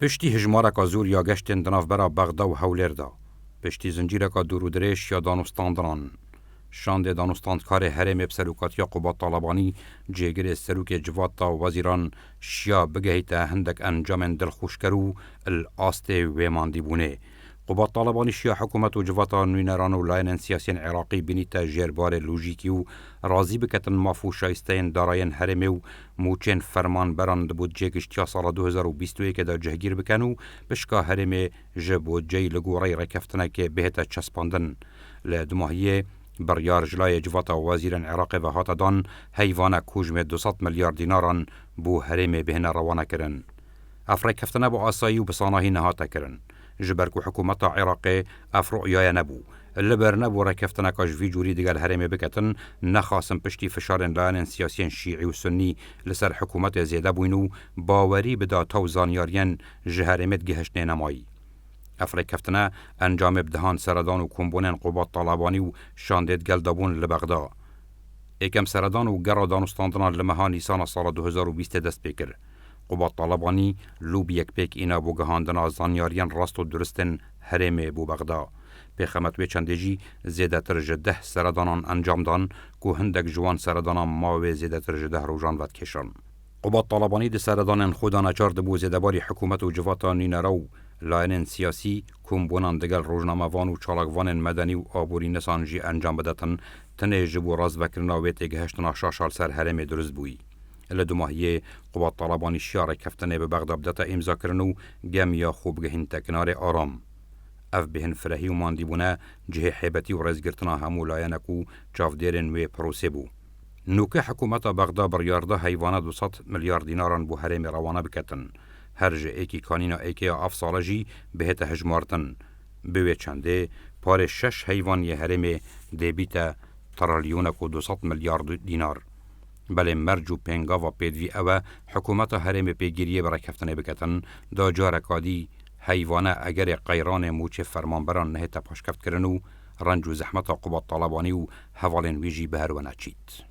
پشتی هجمارک زور یا گشتن دناف برا بغدا و هولردا پشتی زنجیرک دور و درش یا دانستاندران شاند دانستاندکار هرم بسلوکات یا قوات طالبانی جیگر سلوک جواتا و وزیران شیا بگهیتا هندک انجام دلخوشکرو الاسط ویماندی بونه. قوات طالبانی شیا حکومت و جواتا نوینران و لاین سیاسین عراقی بینیتا جربار لوژیکی و رازی بکتن مافو شایستین داراین هرمی و موچین فرمان بران بود جیگشتیا سال 2021 دا جهگیر بکنو بشکا هرمی جبود جی لگوری رکفتنه که بهتا چسپاندن لدماهیه بریار جلای جواتا وزیران عراق و هاتدان حیوان کوجم 200 میلیارد دیناران بو هرمی بهن روانه کرن. افرای کفتنه با آسایی و بساناهی نهاته کرن. جبرکو حکومت عراق افرعیای نبو. لبر نبو رکفتنه کاش وی جوری دیگر هرمی بکتن نخواستن پشتی فشارن لاین سیاسین شیعی و سنی لسر حکومت زیده بوینو باوری بدا تاو زانیارین جهرمت گهشنه نمایی. افرای کفتنه انجام بدهان سردان و کمبونن قوات طالبانی و شاندید گلدابون لبغدا. ایکم سردان و گرادان استاندنان لمها نیسان سال 2020 دست بکر. قوات طالبانی لوب یک پیک اینا بو گهاندنا زانیاریان راست و درستن هرم بو بغدا. پیخمت وی چندجی زیده تر جده سردانان انجام دان که هندک جوان سردانان ماوی زیده تر جده روژان ود کشن. قوات طالبانی ده سردانان خودان اچار دبو زیده باری حکومت و جواتا نینراو لاین سیاسی کمبونان دگل روزنامه‌وان و چالاکوان مدنی و آبوری نسانجی انجام بدتن تنه جبو راز بکرنا و تگهشتنا شاشال سر هرم درست بوی. لدو ماهیه قوات طالبانی شیار کفتنه به بغداد دتا امضا کرنو گم یا خوب گهین تکنار آرام. اف بهن فرهی و ماندی بونه جه حیبتی و رزگرتنا همو لاینکو چافدیرن و پروسه بو. نوکه حکومت بغداد بریارده حیوانه 200 میلیارد دیناران بو هرم روانه بکتن. هر جه ایکی کانینا ایکی آف ساله جی بهت هجمارتن. بوی چنده پار 6 حیوان یه هرم دیبیت ترالیونکو 200 میلیارد دینار. بله مرج و پنگا و پیدوی اوه حکومت هرم پیگیریه برای کفتنه بکتن دا جارکادی حیوانه اگر قیران موچه فرمانبران نه تپاش کفت کرنو رنج و زحمت قوات طالبانی و حوالین ویجی بهر و نچید.